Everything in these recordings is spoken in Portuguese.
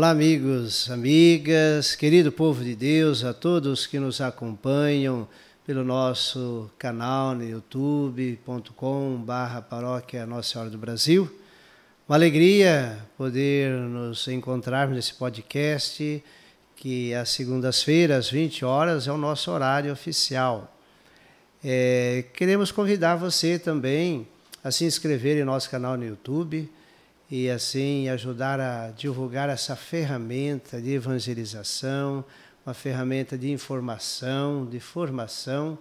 Olá, amigos, amigas, querido povo de Deus, a todos que nos acompanham pelo nosso canal no youtube.com/paróquia Nossa Senhora do Brasil. Uma alegria poder nos encontrarmos nesse podcast, que às segundas-feiras, às 20 horas, é o nosso horário oficial. Queremos convidar você também a se inscrever em nosso canal no YouTube e assim ajudar a divulgar essa ferramenta de evangelização, uma ferramenta de informação, de formação.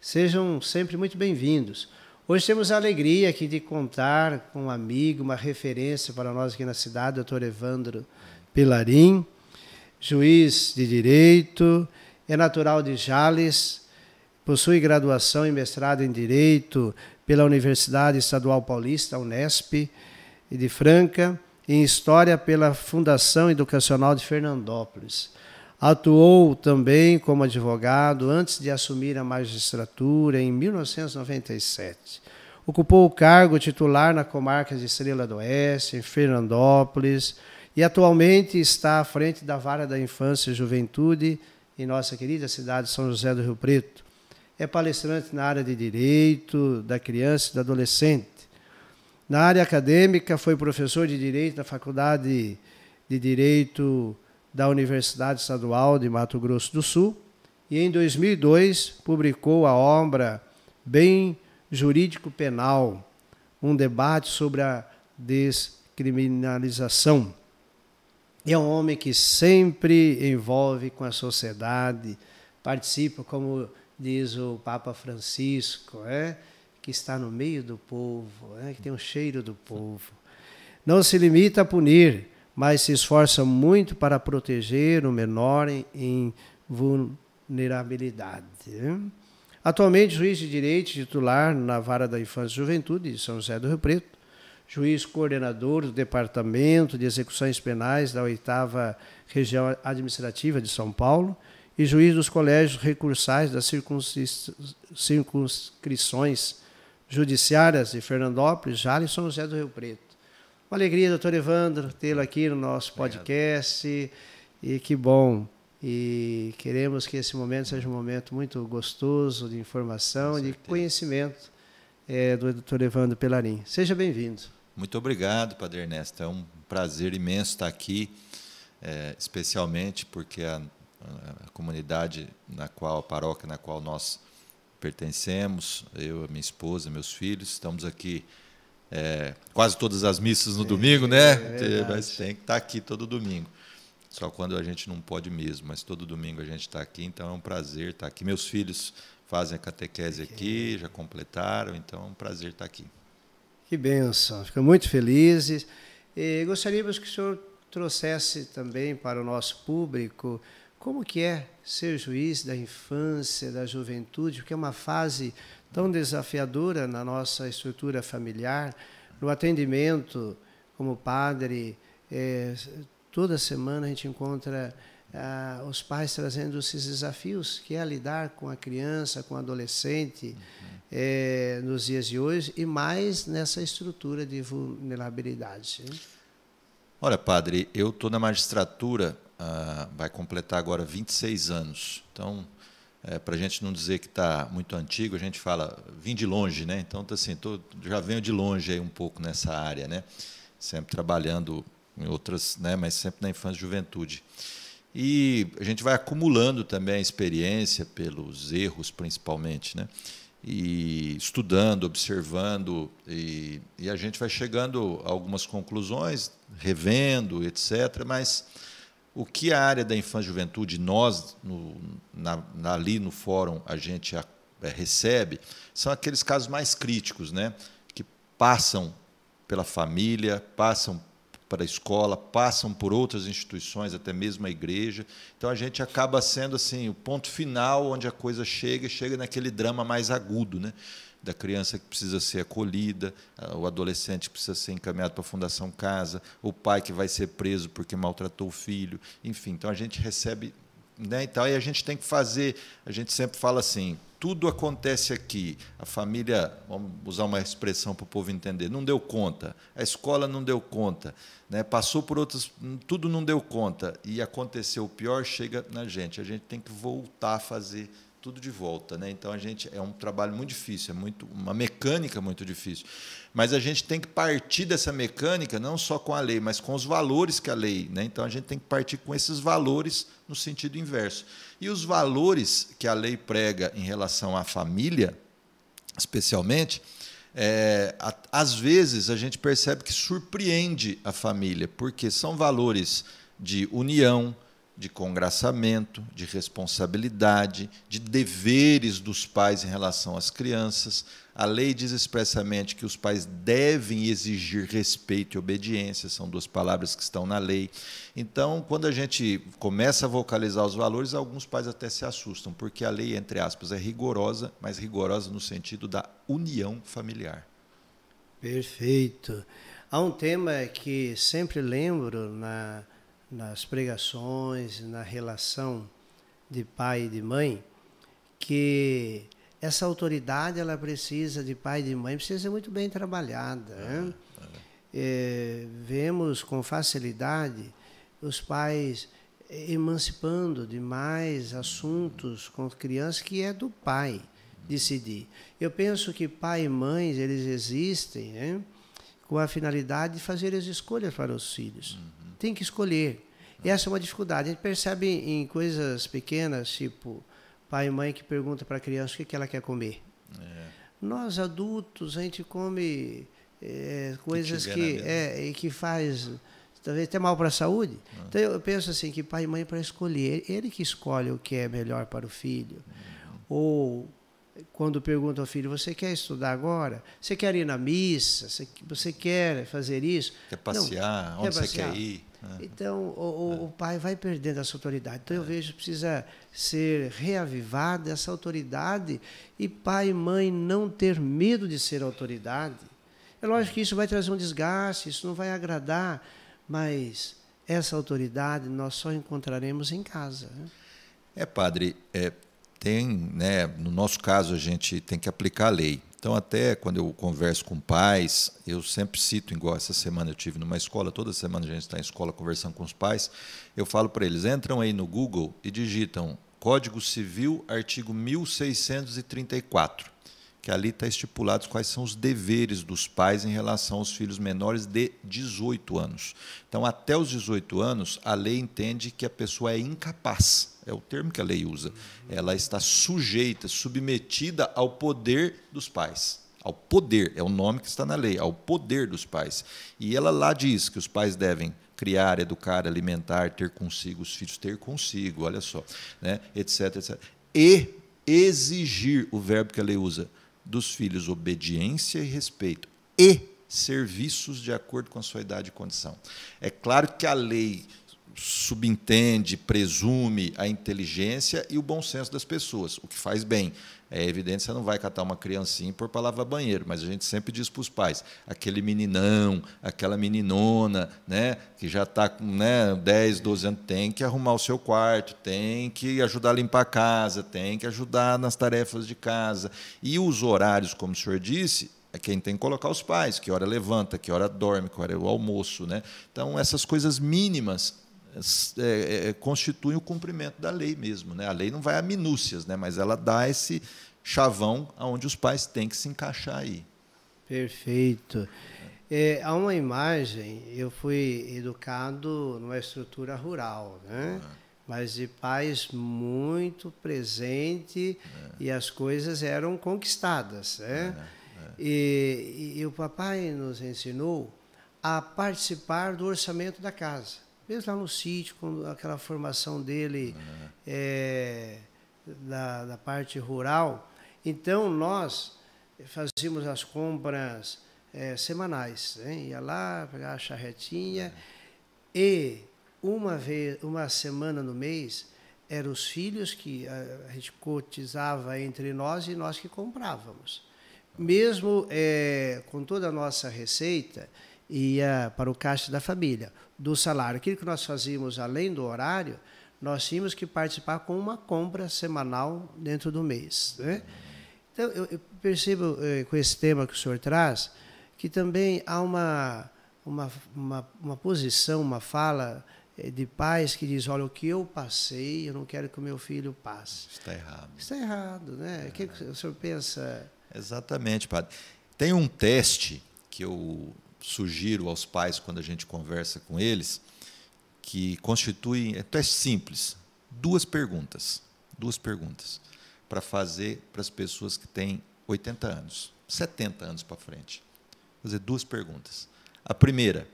Sejam sempre muito bem-vindos. Hoje temos a alegria aqui de contar com um amigo, uma referência para nós aqui na cidade, Dr. Evandro Pelarim, juiz de Direito, é natural de Jales, possui graduação e mestrado em Direito pela Universidade Estadual Paulista, Unesp, e de Franca, em História pela Fundação Educacional de Fernandópolis. Atuou também como advogado antes de assumir a magistratura em 1997. Ocupou o cargo titular na comarca de Estrela do Oeste, em Fernandópolis, e atualmente está à frente da Vara da Infância e Juventude em nossa querida cidade de São José do Rio Preto. É palestrante na área de Direito da Criança e do Adolescente. Na área acadêmica, foi professor de Direito na Faculdade de Direito da Universidade Estadual de Mato Grosso do Sul e, em 2002, publicou a obra Bem Jurídico Penal, um debate sobre a descriminalização. É um homem que sempre envolve com a sociedade, participa, como diz o Papa Francisco, que está no meio do povo, que tem o cheiro do povo. Não se limita a punir, mas se esforça muito para proteger o menor em vulnerabilidade. Atualmente, juiz de Direito titular na Vara da Infância e Juventude de São José do Rio Preto, juiz coordenador do Departamento de Execuções Penais da 8ª Região Administrativa de São Paulo e juiz dos colégios recursais das circunscrições judiciárias de Fernandópolis, Jales e São José do Rio Preto. Uma alegria, doutor Evandro, tê-lo aqui no nosso podcast. E que bom. E queremos que esse momento seja um momento muito gostoso de informação, de conhecimento do doutor Evandro Pelarim. Seja bem-vindo. Muito obrigado, Padre Ernesto. É um prazer imenso estar aqui, especialmente porque a comunidade na qual, a paróquia na qual nós pertencemos, eu, minha esposa, meus filhos, estamos aqui quase todas as missas no domingo, né? Mas tem que estar aqui todo domingo. Só quando a gente não pode mesmo, mas todo domingo a gente está aqui, então é um prazer estar aqui. Meus filhos fazem a catequese aqui, já completaram, então é um prazer estar aqui. Que bênção, fico muito feliz. E gostaríamos que o senhor trouxesse também para o nosso público como que é ser juiz da infância, da juventude, porque é uma fase tão desafiadora na nossa estrutura familiar, no atendimento como padre. Toda semana a gente encontra os pais trazendo esses desafios, que é lidar com a criança, com o adolescente, nos dias de hoje, e mais nessa estrutura de vulnerabilidade. Olha, padre, eu estou na magistratura, vai completar agora 26 anos. Então, para a gente não dizer que está muito antigo, a gente fala, vim de longe, né? Então, assim, já venho de longe aí um pouco nessa área, né? Sempre trabalhando em outras, né? Mas sempre na infância e juventude. E a gente vai acumulando também a experiência pelos erros, principalmente, né? E estudando, observando, e a gente vai chegando a algumas conclusões, revendo, etc. Mas o que a área da infância e juventude, nós, ali no fórum, a gente recebe, são aqueles casos mais críticos, né? Que passam pela família, passam para a escola, passam por outras instituições, até mesmo a igreja. Então, a gente acaba sendo assim, o ponto final onde a coisa chega naquele drama mais agudo, né? Da criança que precisa ser acolhida, o adolescente que precisa ser encaminhado para a Fundação Casa, o pai que vai ser preso porque maltratou o filho, enfim. Então, a gente recebe, né? Então, aí a gente tem que fazer, a gente sempre fala assim, tudo acontece aqui. A família, vamos usar uma expressão para o povo entender, não deu conta, a escola não deu conta, né? Passou por outras, tudo não deu conta, e aconteceu o pior, chega na gente. A gente tem que voltar a fazer tudo de volta, né? Então é um trabalho muito difícil, uma mecânica muito difícil. Mas a gente tem que partir dessa mecânica não só com a lei, mas com os valores que a lei, né? Então a gente tem que partir com esses valores no sentido inverso. E os valores que a lei prega em relação à família, especialmente, às vezes a gente percebe que surpreende a família, porque são valores de união, de congraçamento, de responsabilidade, de deveres dos pais em relação às crianças. A lei diz expressamente que os pais devem exigir respeito e obediência, são duas palavras que estão na lei. Então, quando a gente começa a vocalizar os valores, alguns pais até se assustam, porque a lei, entre aspas, é rigorosa, mas rigorosa no sentido da união familiar. Perfeito. Há um tema que sempre lembro nas pregações, na relação de pai e de mãe, que essa autoridade ela precisa de pai e de mãe, precisa ser muito bem trabalhada. Né? Vemos com facilidade os pais emancipando demais assuntos com crianças que é do pai decidir. Eu penso que pai e mãe eles existem, né, com a finalidade de fazer as escolhas para os filhos. Tem que escolher. E essa é uma dificuldade. A gente percebe em coisas pequenas, tipo pai e mãe que perguntam para a criança o que ela quer comer. Nós, adultos, a gente come coisas que faz talvez até mal para a saúde. Então, eu penso assim, que pai e mãe para escolher, ele que escolhe o que é melhor para o filho. Ou, quando pergunta ao filho, você quer estudar agora? Você quer ir na missa? Você quer fazer isso? Quer passear? Onde você quer ir? Então, o pai vai perdendo essa autoridade. Então, eu vejo que precisa ser reavivada essa autoridade e pai e mãe não ter medo de ser autoridade. É lógico que isso vai trazer um desgaste, isso não vai agradar, mas essa autoridade nós só encontraremos em casa. Né? Padre, né, no nosso caso, a gente tem que aplicar a lei. Então, até quando eu converso com pais, eu sempre cito, igual essa semana eu tive numa escola, toda semana a gente está em escola conversando com os pais, eu falo para eles, entram aí no Google e digitam Código Civil, artigo 1634, que ali está estipulado quais são os deveres dos pais em relação aos filhos menores de 18 anos. Então, até os 18 anos, a lei entende que a pessoa é incapaz. É o termo que a lei usa. Ela está sujeita, submetida ao poder dos pais. Ao poder, é o nome que está na lei, ao poder dos pais. E ela lá diz que os pais devem criar, educar, alimentar, ter consigo os filhos, ter consigo, olha só, né, etc, etc. E exigir, o verbo que a lei usa, dos filhos obediência e respeito. E serviços de acordo com a sua idade e condição. É claro que a lei subentende, presume a inteligência e o bom senso das pessoas, o que faz bem. É evidente que você não vai catar uma criancinha por para lavar banheiro, mas a gente sempre diz para os pais, aquele meninão, aquela meninona, né, que já está com 10, 12 anos, tem que arrumar o seu quarto, tem que ajudar a limpar a casa, tem que ajudar nas tarefas de casa. E os horários, como o senhor disse, é quem tem que colocar os pais, que hora levanta, que hora dorme, que hora é o almoço. Né? Então, essas coisas mínimas constituem o cumprimento da lei mesmo. Né? A lei não vai a minúcias, né? Mas ela dá esse chavão onde os pais têm que se encaixar aí. Perfeito. Há uma imagem, eu fui educado numa estrutura rural, né? Mas de pais muito presentes e as coisas eram conquistadas. Né? E o papai nos ensinou a participar do orçamento da casa. Mesmo lá no sítio, com aquela formação dele da parte rural. Então, nós fazíamos as compras semanais. Né? Ia lá, pegava a charretinha e uma semana no mês, eram os filhos que a gente cotizava entre nós e nós que comprávamos. Mesmo com toda a nossa receita, ia para o caixa da família, do salário. Aquilo que nós fazíamos além do horário, nós tínhamos que participar com uma compra semanal dentro do mês, né? Então, eu percebo, com esse tema que o senhor traz, que também há uma posição, uma fala de pais que diz, olha, o que eu passei, eu não quero que o meu filho passe. Está errado. Está errado, né? O que o senhor pensa? Exatamente, padre. Tem um teste que eu sugiro aos pais quando a gente conversa com eles, que constitui, é um teste simples, duas perguntas para fazer para as pessoas que têm 80 anos, 70 anos para frente. Fazer duas perguntas. A primeira,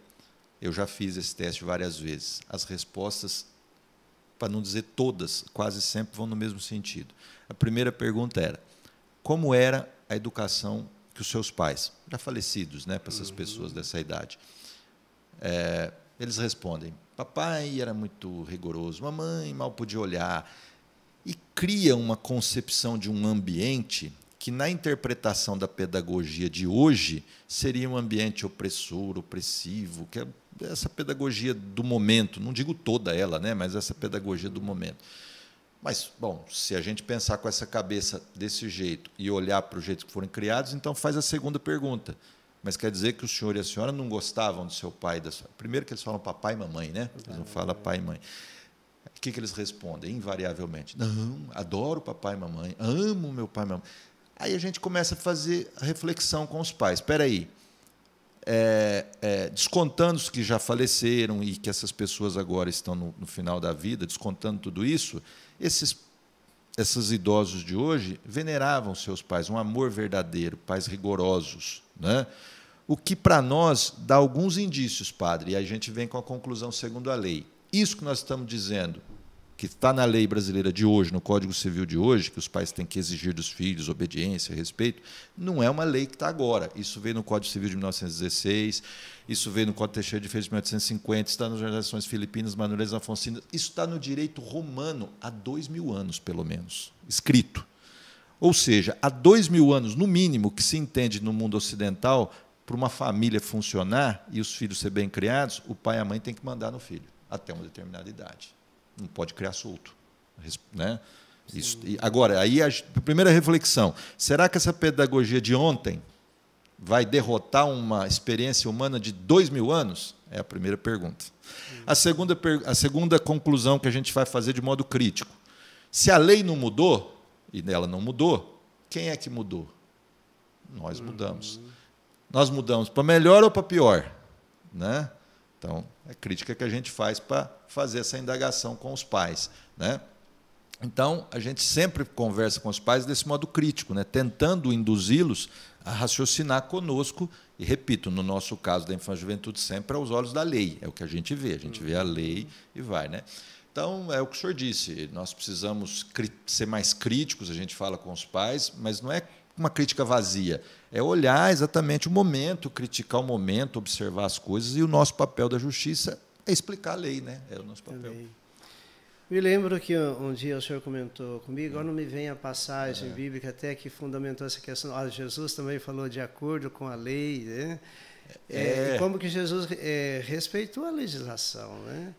eu já fiz esse teste várias vezes. As respostas, para não dizer todas, quase sempre vão no mesmo sentido. A primeira pergunta era: como era a educação que os seus pais, já falecidos, né, para essas pessoas dessa idade, eles respondem: papai era muito rigoroso, mamãe mal podia olhar. E cria uma concepção de um ambiente que, na interpretação da pedagogia de hoje, seria um ambiente opressor, opressivo, que é essa pedagogia do momento, não digo toda ela, né, mas essa pedagogia do momento. Mas, bom, se a gente pensar com essa cabeça desse jeito e olhar para o jeito que foram criados, então faz a segunda pergunta. Mas quer dizer que o senhor e a senhora não gostavam do seu pai e da sua... Primeiro que eles falam papai e mamãe, né? Eles não falam pai e mãe. O que eles respondem, invariavelmente? Não, adoro papai e mamãe, amo meu pai e mamãe. Aí a gente começa a fazer a reflexão com os pais. Espera aí, descontando os que já faleceram e que essas pessoas agora estão no final da vida, descontando tudo isso, esses idosos de hoje veneravam seus pais, um amor verdadeiro, pais rigorosos, né? O que para nós dá alguns indícios, padre, e a gente vem com a conclusão segundo a lei. Isso que nós estamos dizendo, que está na lei brasileira de hoje, no Código Civil de hoje, que os pais têm que exigir dos filhos obediência, respeito, não é uma lei que está agora. Isso veio no Código Civil de 1916, isso veio no Código Teixeira de Freitas de 1850, está nas legislações filipinas, manuelas afonsinas, isso está no direito romano há 2000 anos, pelo menos, escrito. Ou seja, há 2000 anos, no mínimo, que se entende no mundo ocidental, para uma família funcionar e os filhos serem bem criados, o pai e a mãe têm que mandar no filho, até uma determinada idade. Não pode criar solto, né? Isso. E agora, aí a primeira reflexão: será que essa pedagogia de ontem vai derrotar uma experiência humana de 2000 anos? É a primeira pergunta. A segunda conclusão que a gente vai fazer de modo crítico: se a lei não mudou, e ela não mudou, quem é que mudou? Nós mudamos. Nós mudamos para melhor ou para pior, né? Então, é a crítica que a gente faz para fazer essa indagação com os pais, né? Então, a gente sempre conversa com os pais desse modo crítico, né? Tentando induzi-los a raciocinar conosco, e, repito, no nosso caso da infância e juventude, sempre aos olhos da lei. É o que a gente vê a lei e vai, né? Então, é o que o senhor disse, nós precisamos ser mais críticos, a gente fala com os pais, mas não é uma crítica vazia, é olhar exatamente o momento, criticar o momento, observar as coisas, e o nosso papel da justiça é explicar a lei, né? É o nosso papel. Também. Me lembro que um dia o senhor comentou comigo, agora não me vem a passagem bíblica até que fundamentou essa questão. Jesus também falou de acordo com a lei, né? E como que Jesus respeitou a legislação, né?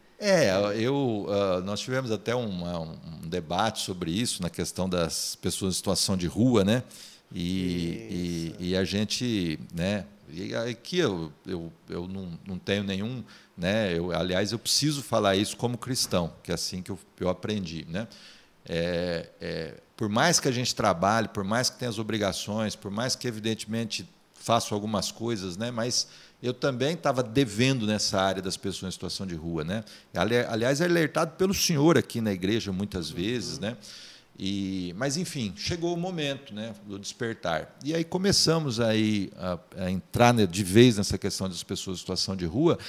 Nós tivemos até um debate sobre isso, na questão das pessoas em situação de rua, né? E a gente, né? E aqui eu não tenho nenhum, né? Aliás, eu preciso falar isso como cristão, que é assim que eu aprendi, né? Por mais que a gente trabalhe, por mais que tenha as obrigações, por mais que evidentemente faço algumas coisas, né? Mas eu também estava devendo nessa área das pessoas em situação de rua, né? Aliás, é alertado pelo senhor aqui na igreja muitas vezes, né? Mas, enfim, chegou o momento, né, do despertar. E aí começamos aí a entrar de vez nessa questão das pessoas em situação de rua,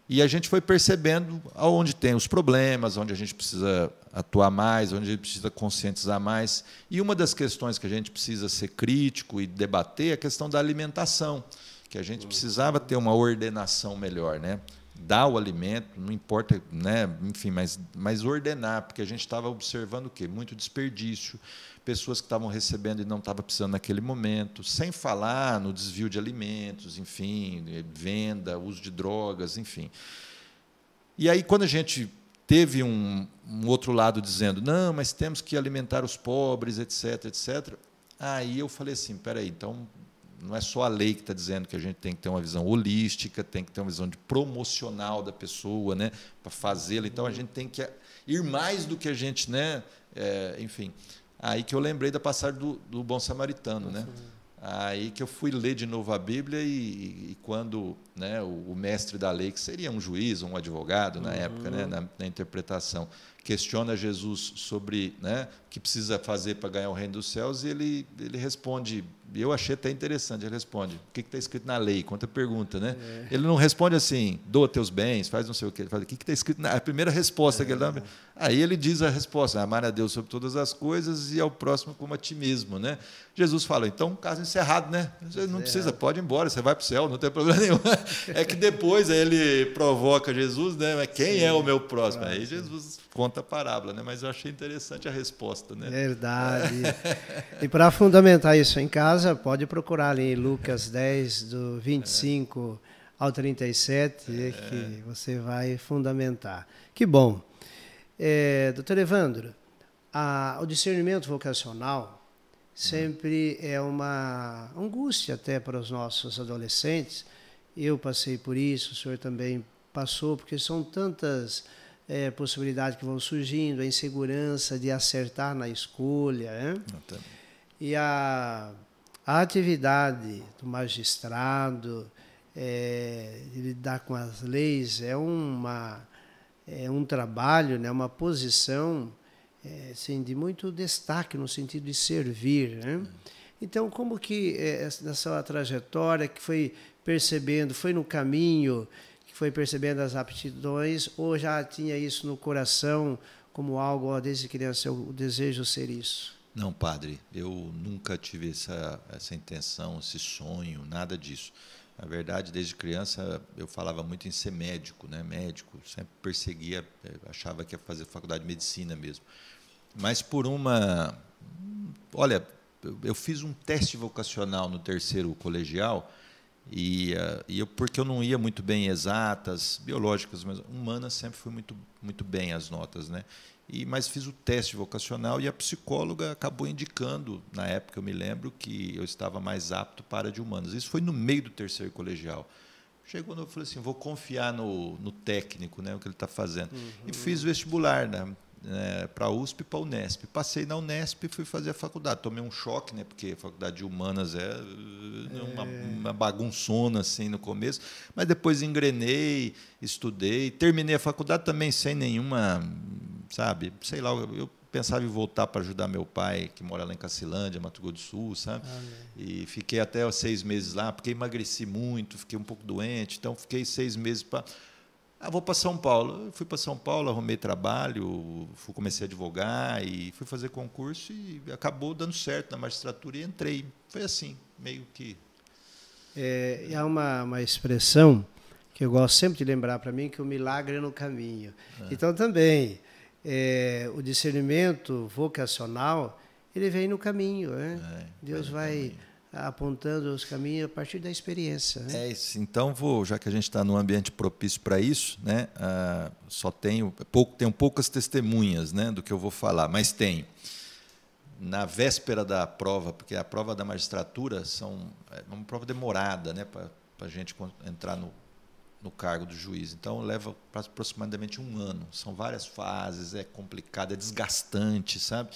e a gente foi percebendo onde tem os problemas, onde a gente precisa atuar mais, onde a gente precisa conscientizar mais. E uma das questões que a gente precisa ser crítico e debater é a questão da alimentação, que a gente precisava ter uma ordenação melhor, né? Dar o alimento, não importa, né? Enfim, mas ordenar, porque a gente estava observando o quê? Muito desperdício, pessoas que estavam recebendo e não estavam precisando naquele momento, sem falar no desvio de alimentos, enfim, venda, uso de drogas, enfim. E aí, quando a gente teve um outro lado dizendo, não, mas temos que alimentar os pobres, etc, etc. Aí eu falei assim, peraí, então não é só a lei que está dizendo que a gente tem que ter uma visão holística, tem que ter uma visão de promocional da pessoa, né, para fazê-la. Então a gente tem que ir mais do que a gente, né, enfim. Aí que eu lembrei da passagem do bom samaritano, né? Aí que eu fui ler de novo a Bíblia e quando, né, o mestre da lei, que seria um juiz, um advogado na época, né, na interpretação, questiona Jesus sobre, né, o que precisa fazer para ganhar o reino dos céus, e ele responde, eu achei até interessante, ele responde, o que está escrito na lei? Quanta pergunta, né? Ele não responde assim, doa teus bens, faz não sei o quê, ele fala, o que está escrito na... A primeira resposta que ele dá, aí ele diz a resposta, amar a Deus sobre todas as coisas e ao próximo como a ti mesmo, né? Jesus fala, então, caso encerrado, né? Você não precisa, pode ir embora, você vai para o céu, não tem problema nenhum. É que depois ele provoca Jesus, né? Mas quem é o meu próximo? Aí Jesus conta a parábola, né? Mas eu achei interessante a resposta, né? Verdade. E para fundamentar isso em casa, pode procurar ali em Lucas 10, do 25 ao 37, que você vai fundamentar. Que bom. Doutor Evandro, o discernimento vocacional sempre é uma angústia até para os nossos adolescentes. Eu passei por isso, o senhor também passou, porque são tantas possibilidades que vão surgindo, a insegurança de acertar na escolha, né? E a atividade do magistrado, de lidar com as leis, é um trabalho, né? Uma posição assim, de muito destaque no sentido de servir, né? Então, como que nessa trajetória que foi percebendo, foi no caminho, que foi percebendo as aptidões, ou já tinha isso no coração como algo, desde criança, o desejo ser isso? Não, padre, eu nunca tive essa intenção, esse sonho, nada disso. Na verdade, desde criança, eu falava muito em ser médico, né? Médico, sempre perseguia, achava que ia fazer faculdade de medicina mesmo. Mas olha, eu fiz um teste vocacional no terceiro colegial, porque eu não ia muito bem em exatas, biológicas, mas humanas sempre fui muito, muito bem as notas, né? Mas fiz o teste vocacional e a psicóloga acabou indicando, na época eu me lembro, que eu estava mais apto para a de humanas. Isso foi no meio do terceiro colegial. Chegou, eu falei assim, vou confiar no técnico, né, o que ele está fazendo. E fiz vestibular, né, para a USP e para a Unesp. Passei na Unesp e fui fazer a faculdade. Tomei um choque, né, porque a faculdade de humanas é uma bagunçona assim, no começo, mas depois engrenei, estudei, terminei a faculdade também sem nenhuma, sabe, sei lá, eu pensava em voltar para ajudar meu pai, que mora lá em Cacilândia, Mato Grosso do Sul, sabe? E fiquei até 6 meses lá, porque emagreci muito, fiquei um pouco doente, então fiquei 6 meses para... vou para São Paulo. Eu fui para São Paulo, arrumei trabalho, comecei a advogar e fui fazer concurso e acabou dando certo na magistratura e entrei. Foi assim, meio que... Há uma expressão que eu gosto sempre de lembrar para mim, que o milagre é no caminho. Então, também, o discernimento vocacional, ele vem no caminho, né? Deus vai apontando os caminhos a partir da experiência, né? Então, já que a gente está num ambiente propício para isso, né? Tenho poucas testemunhas, né, do que eu vou falar, mas tenho. Na véspera da prova, porque a prova da magistratura é uma prova demorada, né, para a gente entrar no cargo do juiz. Então, leva aproximadamente 1 ano. São várias fases, é complicado, é desgastante, sabe?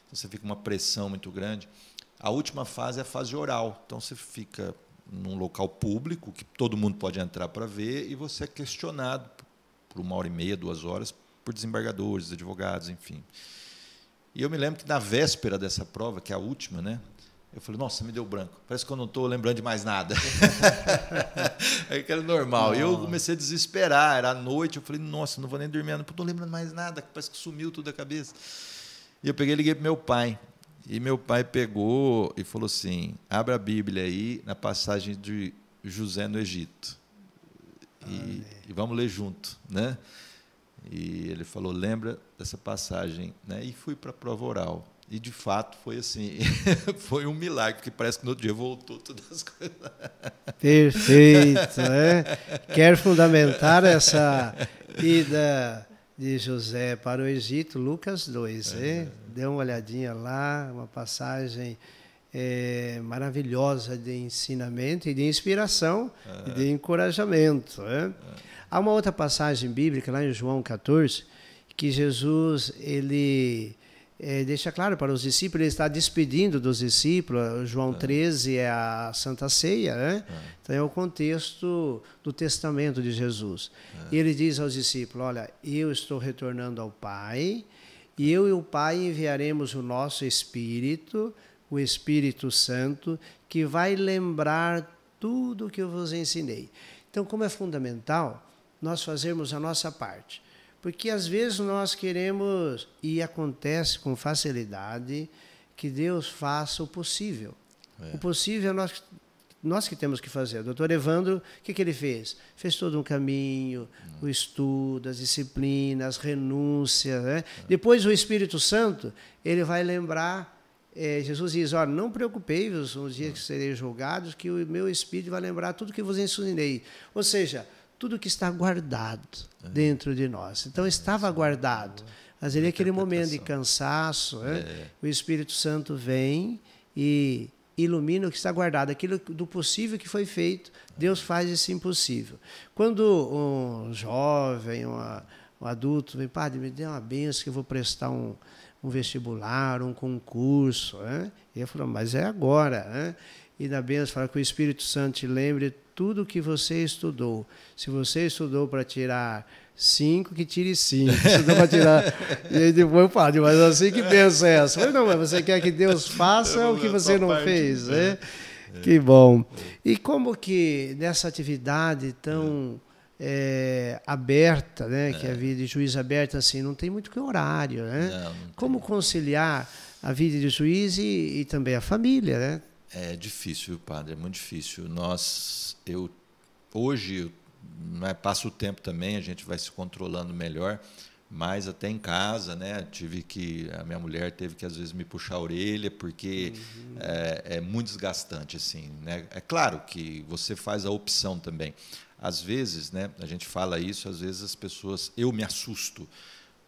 Então, você fica uma pressão muito grande. A última fase é a fase oral. Então, você fica num local público, que todo mundo pode entrar para ver, e você é questionado por 1h30, 2 horas, por desembargadores, advogados, enfim. E eu me lembro que na véspera dessa prova, que é a última, né, eu falei, nossa, me deu branco. Parece que eu não estou lembrando de mais nada. É que era normal. E eu comecei a desesperar. Era à noite, eu falei, nossa, não vou nem dormir, não estou lembrando mais nada, parece que sumiu tudo da cabeça. E eu peguei e liguei para meu pai. E meu pai pegou e falou assim, abre a Bíblia aí na passagem de José no Egito. E vamos ler junto, né? E ele falou, lembra dessa passagem, né? E fui para a prova oral. E, de fato, foi assim, foi um milagre, porque parece que no outro dia voltou todas as coisas. Perfeito, né? Quero fundamentar essa ida de José para o Egito, Lucas 2. Dê uma olhadinha lá, uma passagem maravilhosa de ensinamento e de inspiração e de encorajamento. Há uma outra passagem bíblica lá em João 14, que Jesus deixa claro para os discípulos, ele está despedindo dos discípulos. João 13 é a Santa Ceia, né? Então é o contexto do testamento de Jesus. E ele diz aos discípulos, olha, eu estou retornando ao Pai, e eu e o Pai enviaremos o nosso Espírito, o Espírito Santo, que vai lembrar tudo o que eu vos ensinei. Então, como é fundamental nós fazermos a nossa parte. Porque às vezes nós queremos, e acontece com facilidade, que Deus faça o possível. O possível é nós que temos que fazer. O doutor Evandro, o que ele fez? Fez todo um caminho, o estudo, as disciplinas, as renúncias. Né? Depois o Espírito Santo, ele vai lembrar, Jesus diz, olha, não preocupei-vos nos dias que serei julgados, que o meu Espírito vai lembrar tudo que vos ensinei. Ou seja, tudo que está guardado dentro de nós. Então, estava guardado. Mas ali, aquele momento de cansaço, o Espírito Santo vem e ilumina o que está guardado. Aquilo do possível que foi feito, Deus faz esse impossível. Quando um jovem, um adulto, vem, padre, me dê uma benção que eu vou prestar um vestibular, um concurso. E eu falo, mas é agora. E na benção fala que o Espírito Santo te lembre tudo o que você estudou. Se você estudou para tirar 5, que tire 5. Estudou para tirar... E aí depois eu falo, mas assim que pensa é essa? Eu falei, não, mas você quer que Deus faça o que você não fez? Que bom. E como que nessa atividade tão aberta, né, que é a vida de juiz aberta, assim, não tem muito que horário, né? Não como conciliar a vida de juiz e também a família, né? É difícil, viu, padre? É muito difícil. Hoje, passa o tempo também, a gente vai se controlando melhor, mas até em casa, né? A minha mulher teve que às vezes me puxar a orelha, porque é muito desgastante, assim, né? É claro que você faz a opção também. Às vezes, né? A gente fala isso, às vezes as pessoas, eu me assusto,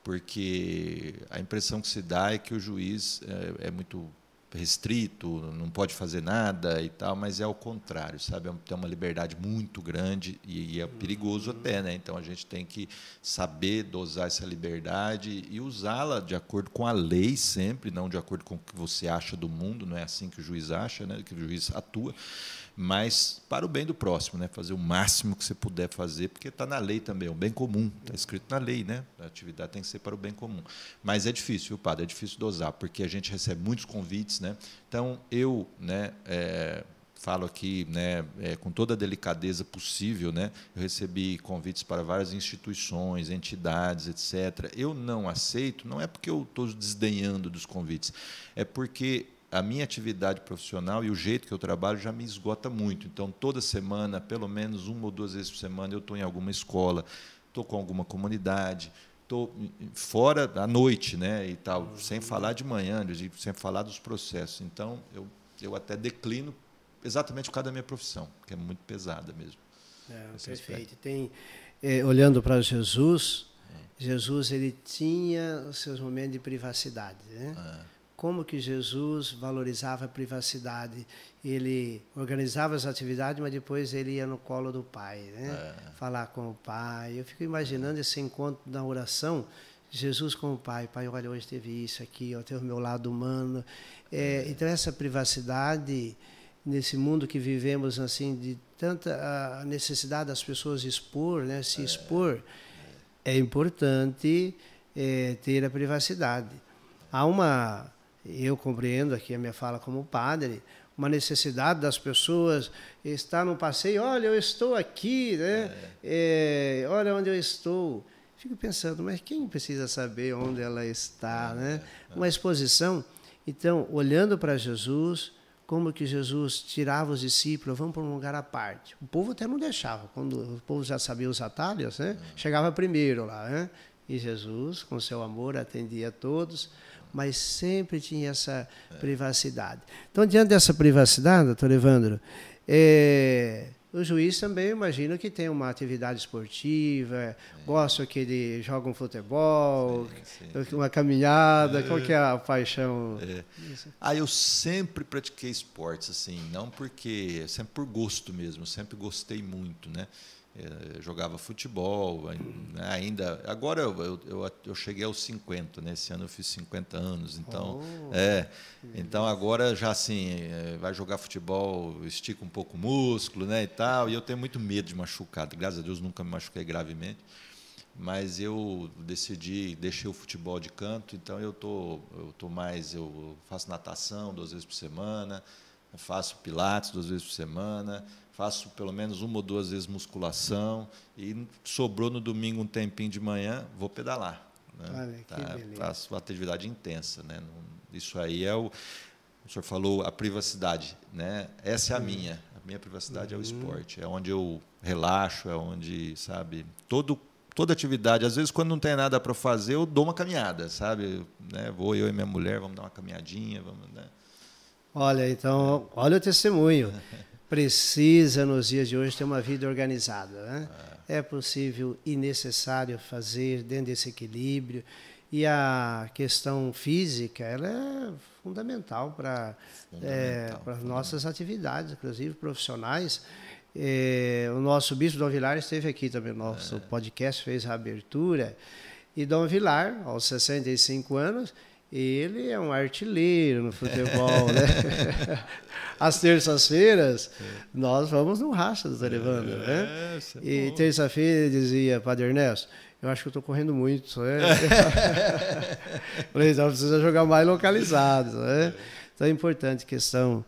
porque a impressão que se dá é que o juiz é muito restrito, não pode fazer nada e tal, mas é o contrário, sabe? Tem uma liberdade muito grande e é perigoso até, né? Então a gente tem que saber dosar essa liberdade e usá-la de acordo com a lei sempre, não de acordo com o que você acha do mundo, não é assim que o juiz acha, né? Que o juiz atua, mas para o bem do próximo, né? Fazer o máximo que você puder fazer, porque está na lei também, é um bem comum, está escrito na lei, né? A atividade tem que ser para o bem comum. Mas é difícil, viu, padre? É difícil dosar, porque a gente recebe muitos convites, né? Então, eu, né, falo aqui, né, com toda a delicadeza possível, né? Eu recebi convites para várias instituições, entidades, etc. Eu não aceito, não é porque eu estou desdenhando dos convites, é porque a minha atividade profissional e o jeito que eu trabalho já me esgota muito. Então, toda semana, pelo menos 1 ou 2 vezes por semana, eu estou em alguma escola, estou com alguma comunidade, estou fora à noite, né, e tal, sem falar de manhã, sem falar dos processos. Então, eu até declino exatamente por causa da minha profissão, que é muito pesada mesmo. Perfeito. Olhando para Jesus, Jesus ele tinha os seus momentos de privacidade, né? Como que Jesus valorizava a privacidade. Ele organizava as atividades, mas depois ele ia no colo do Pai, né? Falar com o Pai. Eu fico imaginando esse encontro na oração, Jesus com o Pai. Pai, olha, hoje teve isso aqui, eu tenho o meu lado humano. Então, essa privacidade, nesse mundo que vivemos, assim, de tanta necessidade das pessoas expor, né? Se expor, é importante ter a privacidade. Eu compreendo aqui a minha fala como padre, uma necessidade das pessoas estar no passeio, olha, eu estou aqui, né? Olha onde eu estou. Fico pensando, mas quem precisa saber onde ela está, né? Uma exposição. Então, olhando para Jesus, como que Jesus tirava os discípulos, vamos para um lugar à parte. O povo até não deixava, quando o povo já sabia os atalhos, né? Chegava primeiro lá, né? E Jesus, com seu amor, atendia a todos, mas sempre tinha essa privacidade. Então, diante dessa privacidade, doutor Evandro, O juiz também, eu imagino que tem uma atividade esportiva, gosta que ele joga um futebol, uma caminhada, qual que é a paixão? Eu sempre pratiquei esportes, assim, não porque, sempre por gosto mesmo, sempre gostei muito, né? Jogava futebol, ainda. Agora eu cheguei aos 50, né? Esse ano eu fiz 50 anos, então então agora já assim vai jogar futebol, estica um pouco o músculo, né, e tal. E eu tenho muito medo de machucar. Graças a Deus nunca me machuquei gravemente, mas eu deixei o futebol de canto. Então eu faço natação 2 vezes por semana, faço pilates 2 vezes por semana. Faço pelo menos 1 ou 2 vezes musculação e sobrou no domingo um tempinho de manhã, vou pedalar. Né? Olha, faço uma atividade intensa. Né? Isso aí o senhor falou, a privacidade. Né? Essa é a minha. A minha privacidade é o esporte. É onde eu relaxo, é onde, sabe, toda atividade. Às vezes, quando não tem nada para fazer, eu dou uma caminhada, sabe? Né? Vou eu e minha mulher, vamos dar uma caminhadinha. Né? Olha, então, olha o testemunho. Precisa, nos dias de hoje, ter uma vida organizada. Né? É possível e necessário fazer dentro desse equilíbrio. E a questão física, ela é fundamental para as nossas atividades, inclusive profissionais. O nosso Bispo Dom Vilar esteve aqui também, no nosso podcast, fez a abertura. E Dom Vilar, aos 65 anos, ele é um artilheiro no futebol, né? Às terças-feiras, nós vamos no racha do Televando, né? E terça-feira ele dizia, Padre Ernesto, eu acho que eu estou correndo muito, né? Falei, então precisa jogar mais localizado, né? Então é importante a questão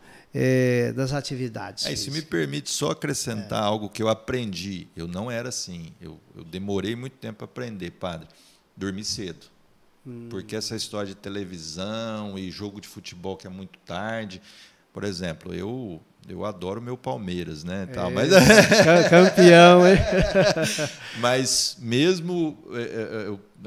das atividades. E se me permite só acrescentar algo que eu aprendi, eu não era assim, eu demorei muito tempo para aprender, padre, dormir cedo. Porque essa história de televisão e jogo de futebol que é muito tarde, por exemplo, eu adoro o meu Palmeiras, né? Mas campeão, hein? Mas mesmo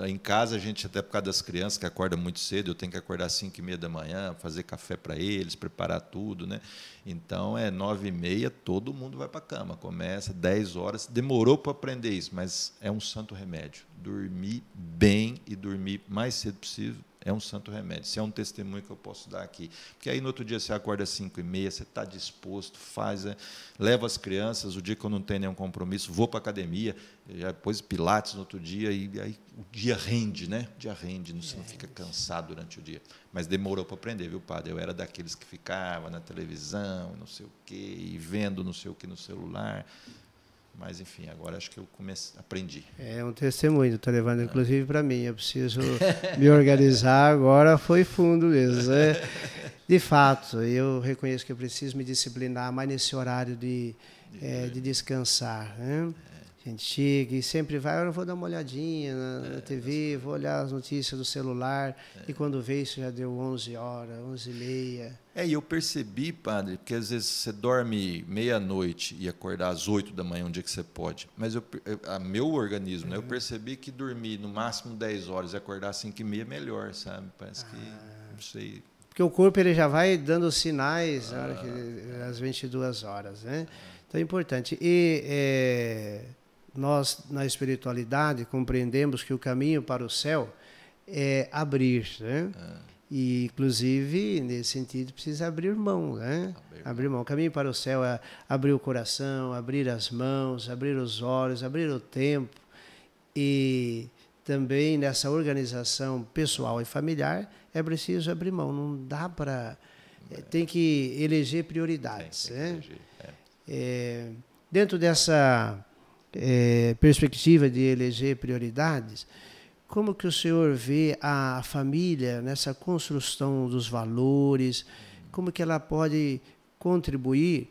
em casa, a gente, até por causa das crianças que acordam muito cedo, eu tenho que acordar às 5h30 da manhã, fazer café para eles, preparar tudo, né? Então, 9h30, todo mundo vai para a cama. Começa 10 horas. Demorou para aprender isso, mas é um santo remédio. Dormir bem e dormir mais cedo possível é um santo remédio. Isso é um testemunho que eu posso dar aqui. Porque aí no outro dia você acorda às 5h30, você está disposto, faz, leva as crianças, o dia que eu não tenho nenhum compromisso, vou para a academia, já depois pilates no outro dia, e aí o dia rende, né? O dia rende, você não fica cansado durante o dia. Mas demorou para aprender, viu, padre? Eu era daqueles que ficava na televisão, não sei o quê, e vendo não sei o que no celular. Mas, enfim, agora acho que eu aprendi. É um testemunho, estou levando inclusive para mim. Eu preciso me organizar agora, foi fundo mesmo. Né? De fato, eu reconheço que eu preciso me disciplinar mais nesse horário de descansar. Né? A gente chega e sempre vai, eu vou dar uma olhadinha na TV, vou olhar as notícias do celular, e quando vê isso já deu 11 horas, 11h30. E eu percebi, padre, porque às vezes você dorme meia-noite e acordar às 8 da manhã, um dia que você pode, mas meu organismo, né, eu percebi que dormir no máximo 10 horas e acordar às 5h30 é melhor, sabe? Parece que, não sei... Porque o corpo ele já vai dando sinais às 22 horas, né? Então é importante. E nós, na espiritualidade, compreendemos que o caminho para o céu é abrir, né? E, inclusive, nesse sentido, precisa abrir mão, né? Abrir mão. O caminho para o céu é abrir o coração, abrir as mãos, abrir os olhos, abrir o tempo. E também nessa organização pessoal e familiar é preciso abrir mão. Não dá para... tem que eleger prioridades. Tem que eleger, dentro dessa perspectiva de eleger prioridades, como que o senhor vê a família nessa construção dos valores? Como que ela pode contribuir,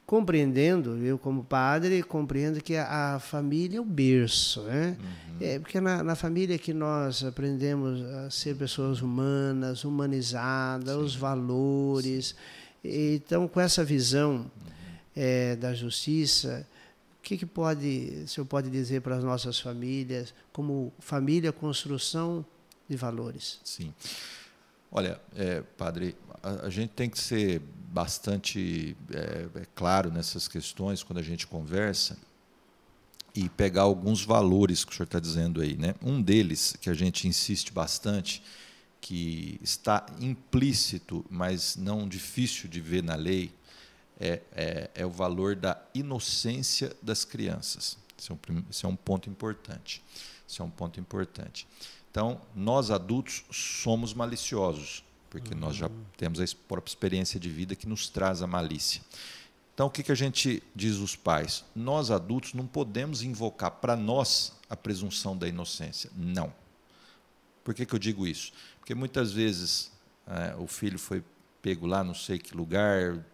compreendendo, eu como padre, compreendo que a família é o berço, né? Porque na família que nós aprendemos a ser pessoas humanas, humanizadas, os valores. Então, com essa visão da justiça, o que o senhor pode dizer para as nossas famílias, como família, construção de valores? Sim. Olha, padre, a gente tem que ser bastante claro nessas questões quando a gente conversa e pegar alguns valores que o senhor está dizendo aí, né? Um deles, que a gente insiste bastante, que está implícito, mas não difícil de ver na lei, é o valor da inocência das crianças. Esse é um ponto importante. Isso é um ponto importante. Então, nós adultos somos maliciosos, porque nós já temos a própria experiência de vida que nos traz a malícia. Então, o que a gente diz aos pais? Nós, adultos, não podemos invocar para nós a presunção da inocência. Não. Por que eu digo isso? Porque muitas vezes o filho foi pego lá não sei que lugar,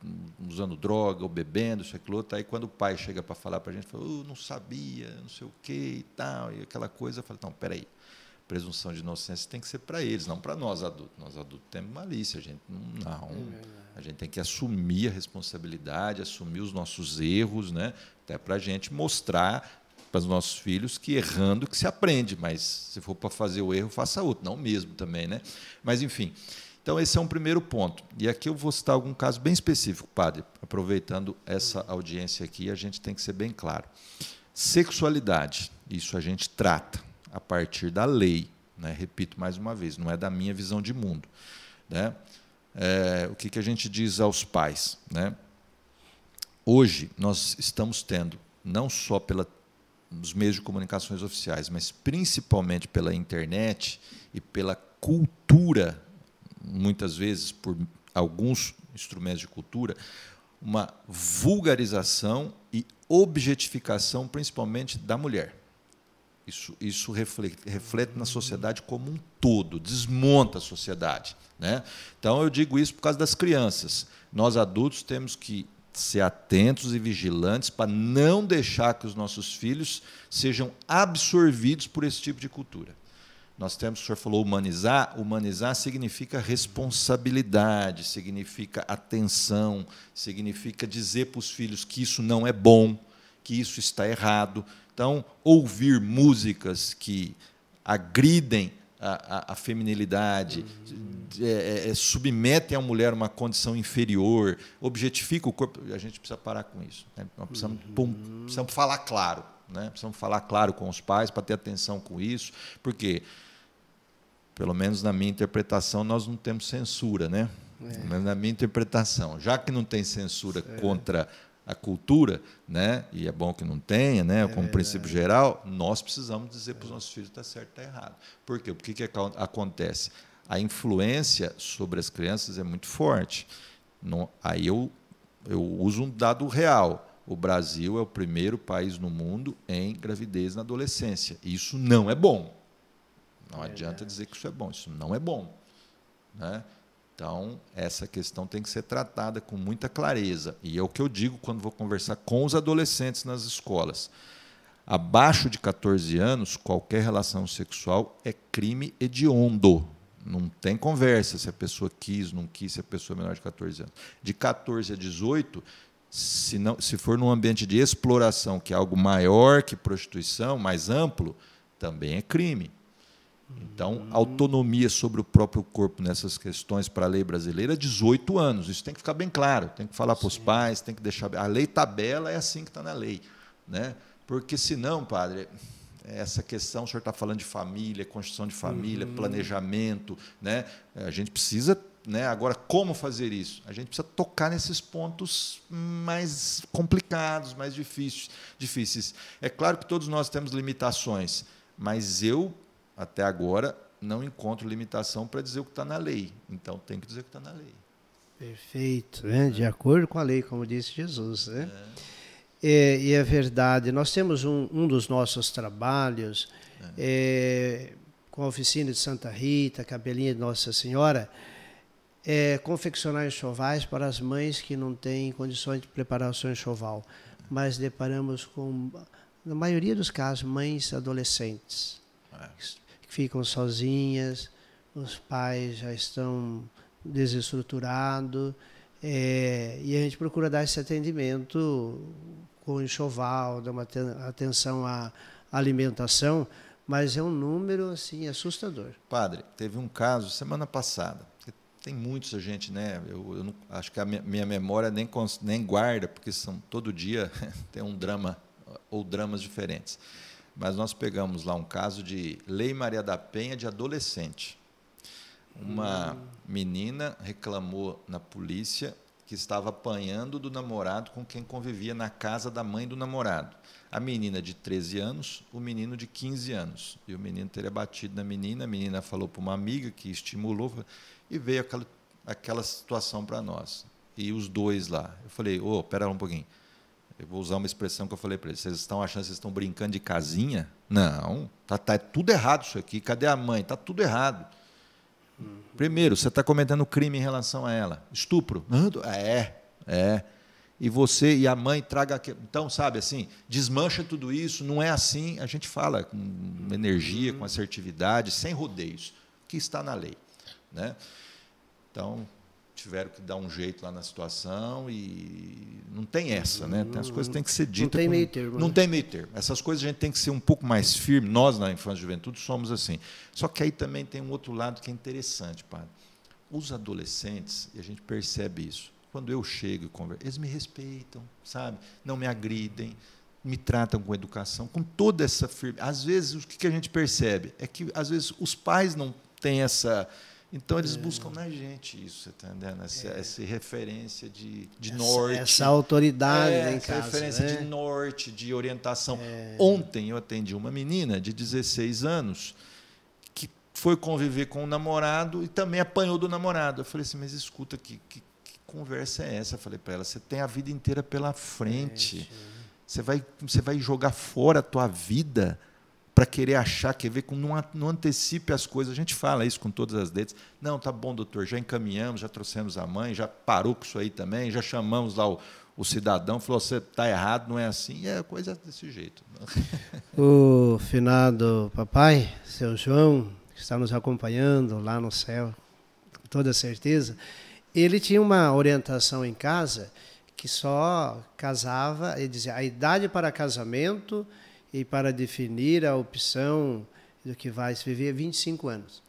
usando droga ou bebendo, isso, aquilo outro. Aí, quando o pai chega para falar para a gente, fala, não sabia, não sei o quê e tal, e aquela coisa, eu falo, não, peraí. Presunção de inocência tem que ser para eles, não para nós adultos. Nós adultos temos malícia, a gente não. A gente tem que assumir a responsabilidade, assumir os nossos erros, né? Até para a gente mostrar para os nossos filhos que errando que se aprende, mas se for para fazer o erro, faça outro, não mesmo também, né? Mas enfim. Então esse é um primeiro ponto. E aqui eu vou citar algum caso bem específico, padre, aproveitando essa audiência aqui, a gente tem que ser bem claro. Sexualidade, isso a gente trata a partir da lei, né? Repito mais uma vez, não é da minha visão de mundo, né? O que a gente diz aos pais, né? Hoje nós estamos tendo, não só pelos meios de comunicações oficiais, mas principalmente pela internet e pela cultura, muitas vezes por alguns instrumentos de cultura, uma vulgarização e objetificação, principalmente da mulher. Isso reflete na sociedade como um todo, desmonta a sociedade, né? Então, eu digo isso por causa das crianças. Nós, adultos, temos que ser atentos e vigilantes para não deixar que os nossos filhos sejam absorvidos por esse tipo de cultura. Nós temos, o senhor falou, humanizar. Humanizar significa responsabilidade, significa atenção, significa dizer para os filhos que isso não é bom, que isso está errado. Então, ouvir músicas que agridem a feminilidade, submetem a mulher a uma condição inferior, objetificam o corpo, a gente precisa parar com isso, né? Nós precisamos falar claro, né? Precisamos falar claro com os pais para ter atenção com isso, porque, pelo menos na minha interpretação, nós não temos censura, né? Mas na minha interpretação, já que não tem censura contra a cultura, né? E é bom que não tenha, né? Como princípio geral, nós precisamos dizer para os nossos filhos está certo, está errado. Por quê? Porque que acontece? A influência sobre as crianças é muito forte. Aí eu uso um dado real. O Brasil é o primeiro país no mundo em gravidez na adolescência. Isso não é bom. Não adianta dizer que isso é bom. Isso não é bom, né? Então, essa questão tem que ser tratada com muita clareza. E é o que eu digo quando vou conversar com os adolescentes nas escolas. Abaixo de 14 anos, qualquer relação sexual é crime hediondo. Não tem conversa se a pessoa quis, não quis, se a pessoa é menor de 14 anos. De 14 a 18, se for num ambiente de exploração, que é algo maior que prostituição, mais amplo, também é crime. Então, autonomia sobre o próprio corpo nessas questões para a lei brasileira é 18 anos. Isso tem que ficar bem claro, tem que falar para os pais, tem que deixar... A lei tabela é assim que está na lei, né? Porque, senão, padre, essa questão, o senhor está falando de família, construção de família, planejamento, né? A gente precisa... Né? Agora, como fazer isso? A gente precisa tocar nesses pontos mais complicados, mais difíceis. É claro que todos nós temos limitações, mas eu... até agora, não encontro limitação para dizer o que está na lei. Então, tem que dizer o que está na lei. Perfeito, né? De acordo com a lei, como disse Jesus, né? E é verdade, nós temos um dos nossos trabalhos, com a oficina de Santa Rita, Capelinha de Nossa Senhora, confeccionar enxovais para as mães que não têm condições de preparar o seu enxoval. Mas deparamos com, na maioria dos casos, mães adolescentes, que ficam sozinhas, os pais já estão desestruturados, e a gente procura dar esse atendimento com enxoval, dar uma atenção à alimentação, mas é um número assim assustador. Padre, teve um caso semana passada. Tem muitos, a gente, né? Eu não, acho que a minha memória nem guarda, porque todo dia tem um drama ou dramas diferentes. Mas nós pegamos lá um caso de Lei Maria da Penha de adolescente. Uma menina reclamou na polícia que estava apanhando do namorado com quem convivia na casa da mãe do namorado. A menina de 13 anos, o menino de 15 anos. E o menino teria batido na menina, a menina falou para uma amiga que estimulou, e veio aquela situação para nós. E os dois lá. Eu falei, espera lá um pouquinho. Eu vou usar uma expressão que eu falei para eles. Vocês estão achando que vocês estão brincando de casinha? Não, tá tudo errado isso aqui. Cadê a mãe? Está tudo errado. Primeiro, você está cometendo crime em relação a ela. Estupro. É. E você e a mãe traga... Então, sabe, assim, desmancha tudo isso, não é assim. A gente fala com energia, com assertividade, sem rodeios, que está na lei. Né? Então, tiveram que dar um jeito lá na situação e não tem essa, né? As coisas têm que ser ditas. Não tem meio termo. Não tem meio termo. Essas coisas a gente tem que ser um pouco mais firme. Nós, na infância e juventude, somos assim. Só que aí também tem um outro lado que é interessante, padre. Os adolescentes, e a gente percebe isso, quando eu chego e converso, eles me respeitam, sabe? Não me agridem, me tratam com educação, com toda essa firmeza. Às vezes, o que a gente percebe é que, às vezes, os pais não têm essa... Então, eles buscam na gente isso, você está entendendo? Essa referência de norte. Essa autoridade em essa casa. Referência de norte, de orientação. Ontem eu atendi uma menina de 16 anos que foi conviver com um namorado e também apanhou do namorado. Eu falei assim, mas escuta, que conversa é essa? Eu falei para ela, você tem a vida inteira pela frente. Você vai jogar fora a tua vida para querer achar, quer ver, não antecipe as coisas. A gente fala isso com todas as letras. Não, tá bom, doutor, já encaminhamos, já trouxemos a mãe, já parou com isso aí também, já chamamos lá o cidadão, falou, você está errado, não é assim. E é coisa desse jeito. O finado papai, seu João, que está nos acompanhando lá no céu, com toda certeza, ele tinha uma orientação em casa que só casava, ele dizia, a idade para casamento e para definir a opção do que vai se viver 25 anos.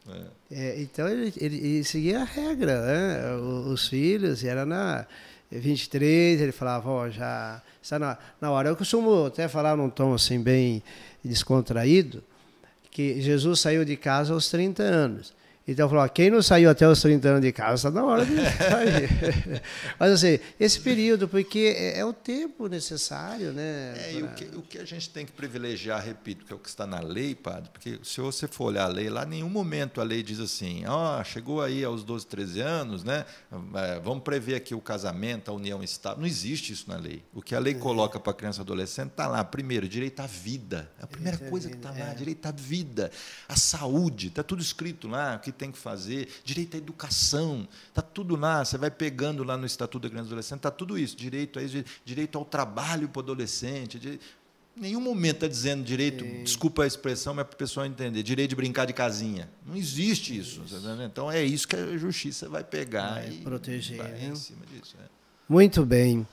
Então, ele seguia a regra, né? Os filhos, era na 23, ele falava, já está na hora. Eu costumo até falar num tom assim bem descontraído, que Jesus saiu de casa aos 30 anos. Então, falou, quem não saiu até os 30 anos de casa, está na hora de sair. Mas, assim, esse período, porque é o tempo necessário, né? E o que a gente tem que privilegiar, repito, que é o que está na lei, padre, porque se você for olhar a lei, lá em nenhum momento a lei diz assim, chegou aí aos 12, 13 anos, né? Vamos prever aqui o casamento, a união estável. Não existe isso na lei. O que a lei coloca para a criança e adolescente está lá. Primeiro, direito à vida. É a primeira coisa que está lá, direito à vida, à saúde, está tudo escrito lá, o que tem que fazer, direito à educação, está tudo lá, você vai pegando lá no Estatuto da Criança e Adolescente, está tudo isso, direito ao trabalho para o adolescente, em nenhum momento está dizendo direito, desculpa a expressão, mas para o pessoal entender, direito de brincar de casinha. Não existe isso. Então, é isso que a justiça vai pegar e proteger, vai em cima disso. Muito bem.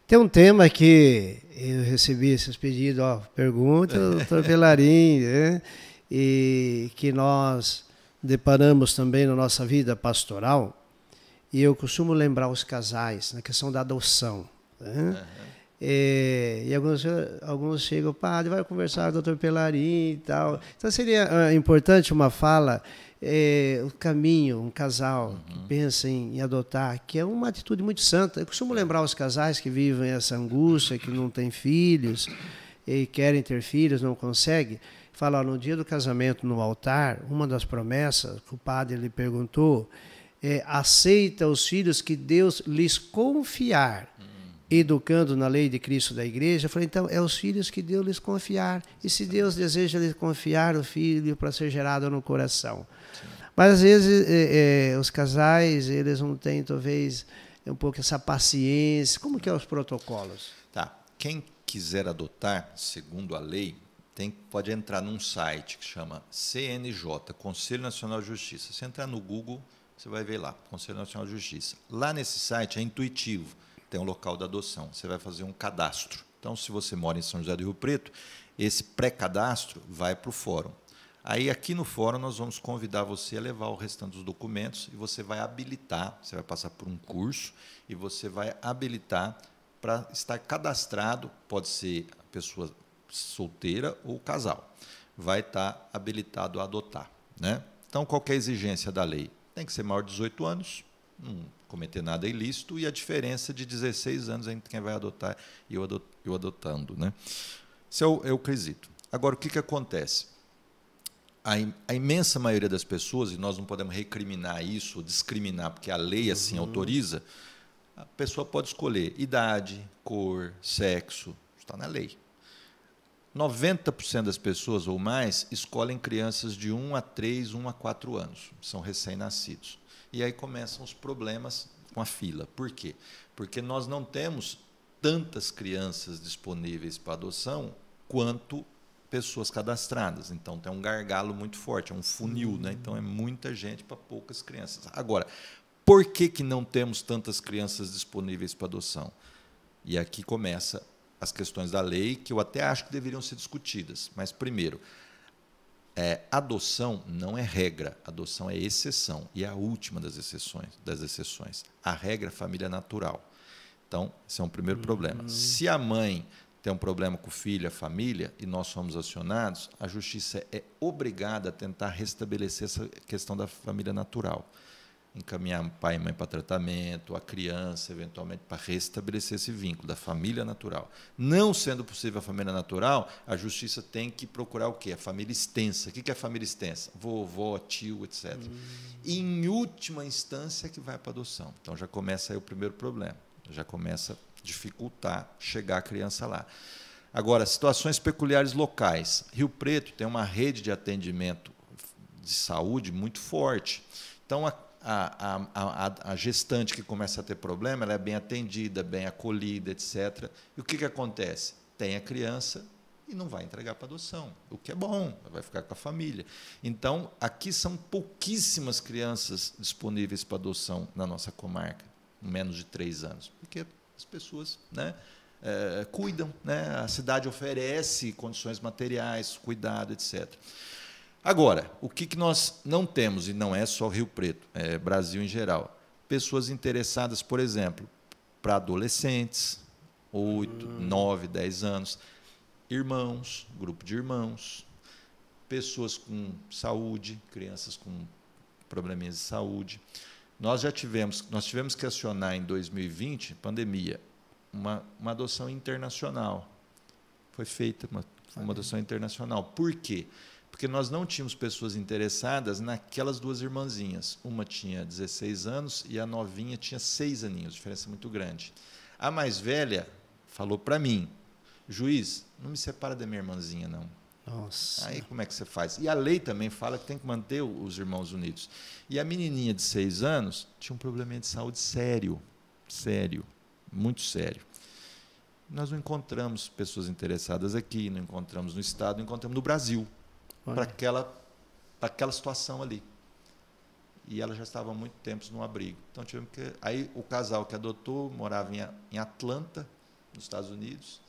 Tem um tema que eu recebi esses pedidos, pergunta do doutor Pelarim, né? E que nós deparamos também na nossa vida pastoral, e eu costumo lembrar os casais na questão da adoção. Né? E alguns chegam, padre, vai conversar com o doutor Pelarim e tal. Então seria importante uma fala, o caminho, um casal que pensa em adotar, que é uma atitude muito santa. Eu costumo lembrar os casais que vivem essa angústia, que não têm filhos, e querem ter filhos, não conseguem. Fala, no dia do casamento, no altar, uma das promessas que o padre lhe perguntou aceita os filhos que Deus lhes confiar, educando na lei de Cristo da igreja. Eu falei, então, é os filhos que Deus lhes confiar. E se Deus deseja lhes confiar o filho para ser gerado no coração? Sim. Mas, às vezes, os casais, eles não têm, talvez, um pouco essa paciência. Como que é os protocolos? Tá. Quem quiser adotar, segundo a lei, pode entrar num site que chama CNJ, Conselho Nacional de Justiça. Se entrar no Google, você vai ver lá, Conselho Nacional de Justiça. Lá nesse site é intuitivo, tem um local da adoção. Você vai fazer um cadastro. Então, se você mora em São José do Rio Preto, esse pré-cadastro vai para o fórum. Aí, aqui no fórum, nós vamos convidar você a levar o restante dos documentos e você vai habilitar, você vai passar por um curso e você vai habilitar para estar cadastrado, pode ser a pessoa solteira ou casal, vai estar habilitado a adotar, né? Então, qualquer exigência da lei tem que ser maior de 18 anos, não cometer nada ilícito, e a diferença de 16 anos entre quem vai adotar e o adotando, né? Esse é o quesito. Agora, o que acontece? A imensa maioria das pessoas, e nós não podemos recriminar isso, ou discriminar, porque a lei assim autoriza, a pessoa pode escolher idade, cor, sexo, está na lei. 90% das pessoas ou mais escolhem crianças de 1 a 3, 1 a 4 anos, são recém-nascidos. E aí começam os problemas com a fila. Por quê? Porque nós não temos tantas crianças disponíveis para adoção quanto pessoas cadastradas. Então, tem um gargalo muito forte, é um funil, né? Então, é muita gente para poucas crianças. Agora, por que não temos tantas crianças disponíveis para adoção? E aqui começa as questões da lei, que eu até acho que deveriam ser discutidas. Mas, primeiro, adoção não é regra, adoção é exceção, e é a última das exceções. A regra é a família natural. Então, esse é um primeiro problema. Se a mãe tem um problema com o filho, a família, e nós somos acionados, a justiça é obrigada a tentar restabelecer essa questão da família natural. Encaminhar pai e mãe para tratamento, a criança, eventualmente, para restabelecer esse vínculo da família natural. Não sendo possível a família natural, a justiça tem que procurar o quê? A família extensa. O que é a família extensa? Vovó, tio, etc. E, em última instância, que vai para a adoção. Então, já começa aí o primeiro problema. Já começa a dificultar chegar a criança lá. Agora, situações peculiares locais. Rio Preto tem uma rede de atendimento de saúde muito forte. Então, a gestante que começa a ter problema, ela é bem atendida, bem acolhida, etc. E o que acontece? Tem a criança e não vai entregar para adoção, o que é bom, vai ficar com a família. Então, aqui são pouquíssimas crianças disponíveis para adoção na nossa comarca, com menos de 3 anos, porque as pessoas, né, cuidam, né? A cidade oferece condições materiais, cuidado, etc. Agora, o que nós não temos, e não é só Rio Preto, é Brasil em geral, pessoas interessadas, por exemplo, para adolescentes, 8, 9, 10 anos, irmãos, grupo de irmãos, pessoas com saúde, crianças com probleminhas de saúde. Nós tivemos que acionar em 2020, pandemia, uma adoção internacional. Foi feita uma adoção internacional. Por quê? Porque nós não tínhamos pessoas interessadas naquelas duas irmãzinhas. Uma tinha 16 anos e a novinha tinha 6 aninhos, diferença muito grande. A mais velha falou para mim, juiz, não me separa da minha irmãzinha, não. Nossa. Aí como é que você faz? E a lei também fala que tem que manter os irmãos unidos. E a menininha de 6 anos tinha um problema de saúde sério, muito sério. Nós não encontramos pessoas interessadas aqui, não encontramos no Estado, não encontramos no Brasil, para aquela situação ali. E ela já estava há muito tempo no abrigo. Então, tivemos que... Aí, o casal que adotou morava em Atlanta, nos Estados Unidos,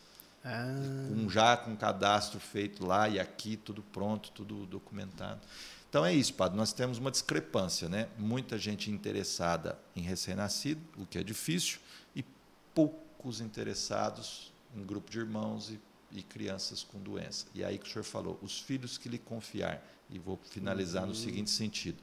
já com um cadastro feito lá e aqui, tudo pronto, tudo documentado. Então, é isso, padre. Nós temos uma discrepância, né? Muita gente interessada em recém-nascido, o que é difícil, e poucos interessados em grupo de irmãos e crianças com doença. E aí que o senhor falou, os filhos que lhe confiar. E vou finalizar no seguinte sentido.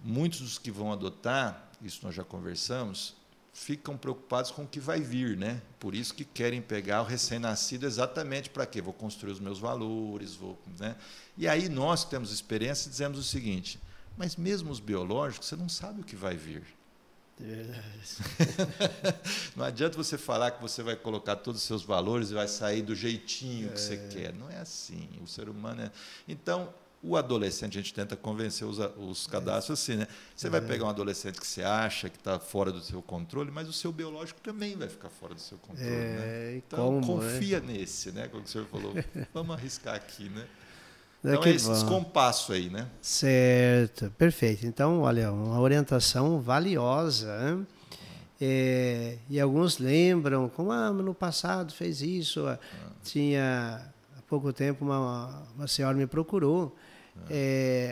Muitos dos que vão adotar, isso nós já conversamos, ficam preocupados com o que vai vir, né? Por isso que querem pegar o recém-nascido exatamente para quê? Vou construir os meus valores, né? E aí nós que temos experiência dizemos o seguinte, mas mesmo os biológicos, você não sabe o que vai vir. Não adianta você falar que você vai colocar todos os seus valores e vai sair do jeitinho que você quer. Não é assim. O ser humano é... Então, o adolescente, a gente tenta convencer os cadastros assim, né? Você vai pegar um adolescente que você acha que está fora do seu controle, mas o seu biológico também vai ficar fora do seu controle. Né? Então, confia nesse, né? Como o senhor falou, vamos arriscar aqui, né? Então, é esse descompasso aí, né? Certo, perfeito. Então, olha, uma orientação valiosa, né? E alguns lembram, como no passado fez isso, tinha pouco tempo uma senhora me procurou.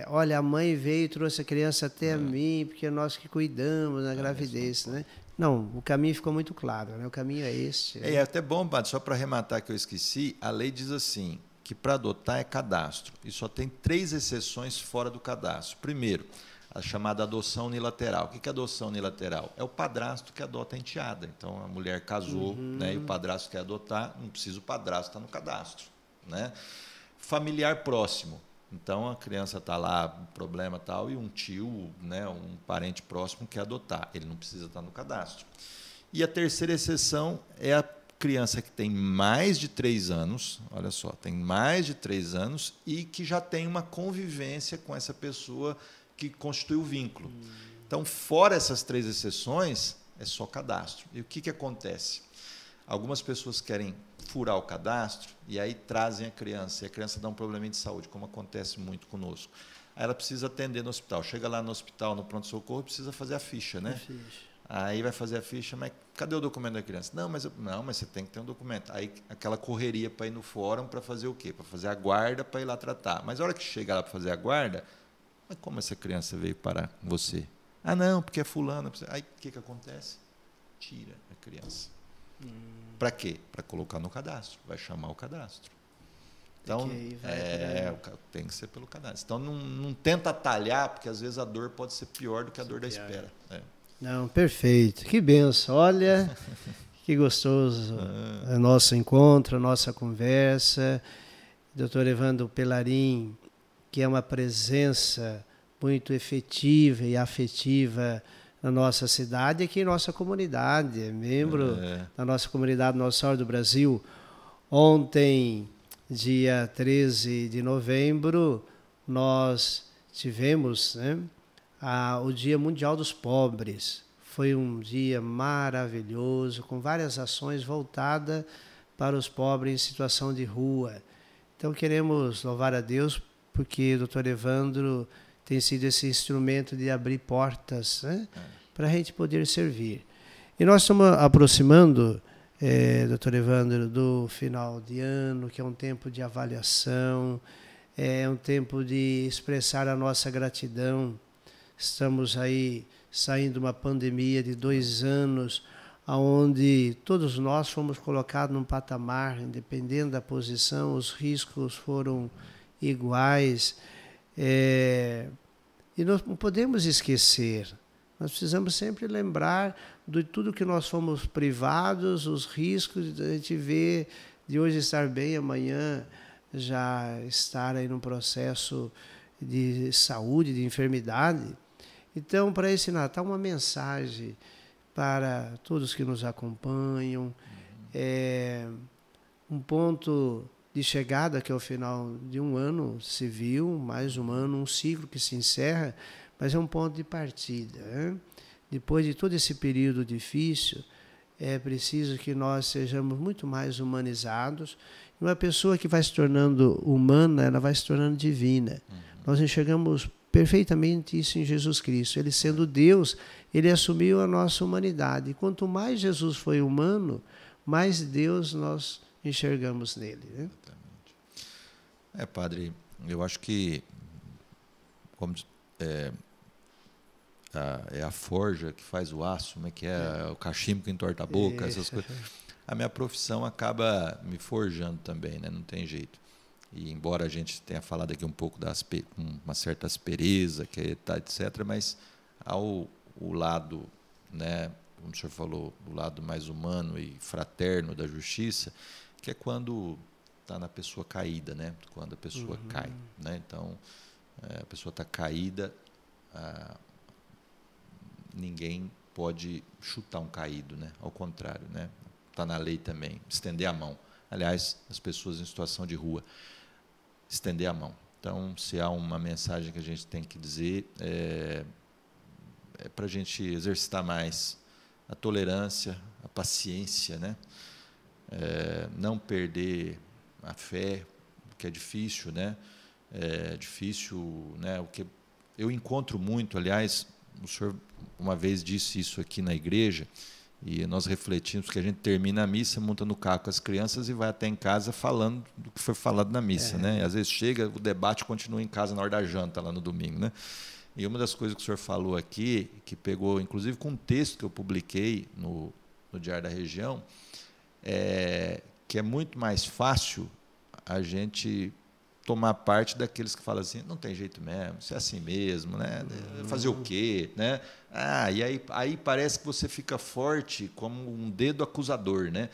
Olha, a mãe veio e trouxe a criança até mim, porque é nós que cuidamos na gravidez, né? Não, o caminho ficou muito claro, né? O caminho é este. É até bom, padre, só para arrematar que eu esqueci, a lei diz assim, que para adotar é cadastro, e só tem 3 exceções fora do cadastro. Primeiro, a chamada adoção unilateral. O que é adoção unilateral? É o padrasto que adota a enteada. Então, a mulher casou, né, e o padrasto quer adotar, não precisa o padrasto estar no cadastro, né? Familiar próximo. Então, a criança está lá, problema tal, e um tio, né, um parente próximo quer adotar. Ele não precisa estar no cadastro. E a terceira exceção é a criança que tem mais de 3 anos, olha só, tem mais de 3 anos e que já tem uma convivência com essa pessoa que constitui o vínculo. Então, fora essas 3 exceções, é só cadastro. E o que acontece? Algumas pessoas querem furar o cadastro e aí trazem a criança, e a criança dá um probleminha de saúde, como acontece muito conosco. Aí ela precisa atender no hospital. Chega lá no hospital, no pronto-socorro, precisa fazer a ficha, né? Aí vai fazer a ficha, mas cadê o documento da criança? Não, mas você tem que ter um documento. Aí aquela correria para ir no fórum para fazer o quê? Para fazer a guarda, para ir lá tratar. Mas a hora que chega lá para fazer a guarda, mas como essa criança veio parar com você? Ah, não, porque é fulano. Aí o que acontece? Tira a criança. Para quê? Para colocar no cadastro. Vai chamar o cadastro. Então, tem que ser pelo cadastro. Então, não tenta atalhar, porque às vezes a dor pode ser pior do que a dor da espera. Não, perfeito. Que benção. Olha, que gostoso o nosso encontro, a nossa conversa. Dr. Evandro Pelarin, que é uma presença muito efetiva e afetiva na nossa cidade e aqui em nossa comunidade, é membro da nossa comunidade Nossa Senhora do Brasil. Ontem, dia 13 de novembro, nós tivemos, né, o Dia Mundial dos Pobres. Foi um dia maravilhoso, com várias ações voltadas para os pobres em situação de rua. Então, queremos louvar a Deus, porque o Dr. Evandro tem sido esse instrumento de abrir portas, né, para a gente poder servir. E nós estamos aproximando, Dr. Evandro, do final de ano, que é um tempo de avaliação, é um tempo de expressar a nossa gratidão. Estamos aí saindo de uma pandemia de 2 anos, onde todos nós fomos colocados num patamar, independente da posição, os riscos foram iguais. E nós não podemos esquecer, nós precisamos sempre lembrar de tudo que nós fomos privados, os riscos, a gente vê de hoje estar bem, amanhã já estar aí num processo de saúde, de enfermidade. Então, para esse Natal, uma mensagem para todos que nos acompanham, um ponto de chegada, que é o final de um ano civil, mais um ano, um ciclo que se encerra, mas é um ponto de partida, né? Depois de todo esse período difícil, é preciso que nós sejamos muito mais humanizados. Uma pessoa que vai se tornando humana, ela vai se tornando divina. Nós enxergamos perfeitamente isso em Jesus Cristo. Ele, sendo Deus, ele assumiu a nossa humanidade. E quanto mais Jesus foi humano, mais Deus nós enxergamos nele, né? Padre, eu acho que é a forja que faz o aço, como é que é? O cachimbo que entorta a boca, essas coisas. A minha profissão acaba me forjando também, né? Não tem jeito. E embora a gente tenha falado aqui um pouco com uma certa aspereza, etc., mas ao o lado, né, como o senhor falou, o lado mais humano e fraterno da justiça, que é quando está na pessoa caída, né? Quando a pessoa cai, né? Então, a pessoa está caída, ninguém pode chutar um caído, né? Ao contrário, né? Está na lei também, estender a mão. Aliás, as pessoas em situação de rua, estender a mão. Então, se há uma mensagem que a gente tem que dizer, é para a gente exercitar mais a tolerância, a paciência, né? Não perder a fé, que é difícil, né? É difícil, né? O que eu encontro muito, aliás, o senhor uma vez disse isso aqui na igreja, E nós refletimos que a gente termina a missa, monta no carro com as crianças e vai até em casa falando do que foi falado na missa, né? E às vezes chega, o debate continua em casa na hora da janta, lá no domingo, né? E uma das coisas que o senhor falou aqui, que pegou, inclusive, com um texto que eu publiquei no Diário da Região, que é muito mais fácil a gente tomar parte daqueles que falam assim, não tem jeito mesmo, isso é assim mesmo, né? Fazer o quê, né? E aí parece que você fica forte como um dedo acusador, né?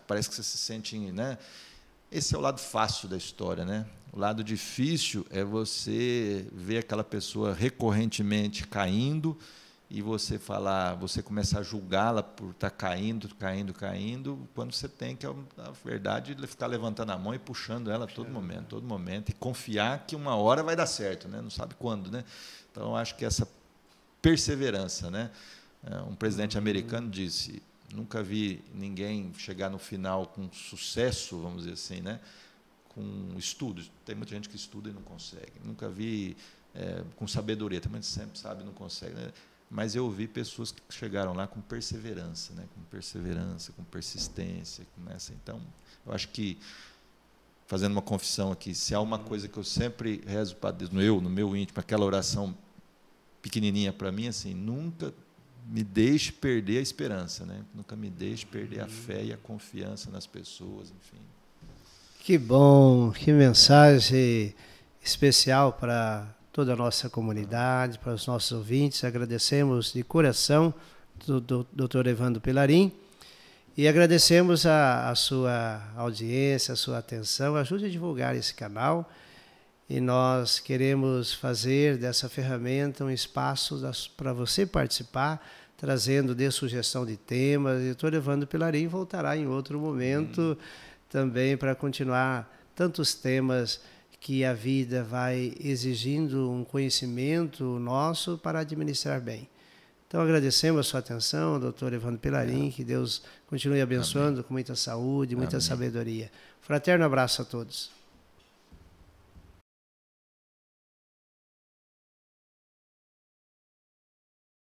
Parece que você se sente, né? Esse é o lado fácil da história, né? O lado difícil é você ver aquela pessoa recorrentemente caindo e você começar a julgá-la por estar caindo, quando você tem que, na verdade, ficar levantando a mão e puxando ela a todo momento, e confiar que uma hora vai dar certo, né? Não sabe quando, né? Então, eu acho que essa perseverança, né? Um presidente americano disse, nunca vi ninguém chegar no final com sucesso, vamos dizer assim, né? Com estudos. Tem muita gente que estuda e não consegue. Nunca vi com sabedoria, também sempre sabe e não consegue, né? Mas eu vi pessoas que chegaram lá com perseverança, né? Com persistência, Então, eu acho que, fazendo uma confissão aqui, se há uma coisa que eu sempre rezo para Deus, no meu íntimo, aquela oração pequenininha para mim, assim, nunca me deixe perder a esperança, né? Nunca me deixe perder a fé e a confiança nas pessoas, enfim. Que bom, que mensagem especial para toda a nossa comunidade, para os nossos ouvintes. Agradecemos de coração do Dr. Evandro Pilarim e agradecemos a sua audiência, a sua atenção. Ajude a divulgar esse canal e nós queremos fazer dessa ferramenta um espaço para você participar, trazendo de sugestão de temas. O Dr. Evandro Pilarim voltará em outro momento também para continuar tantos temas que a vida vai exigindo um conhecimento nosso para administrar bem. Então, agradecemos a sua atenção, doutor Evandro Pilarim, que Deus continue abençoando. Amém. Com muita saúde, muita Amém. Sabedoria. Fraterno abraço a todos.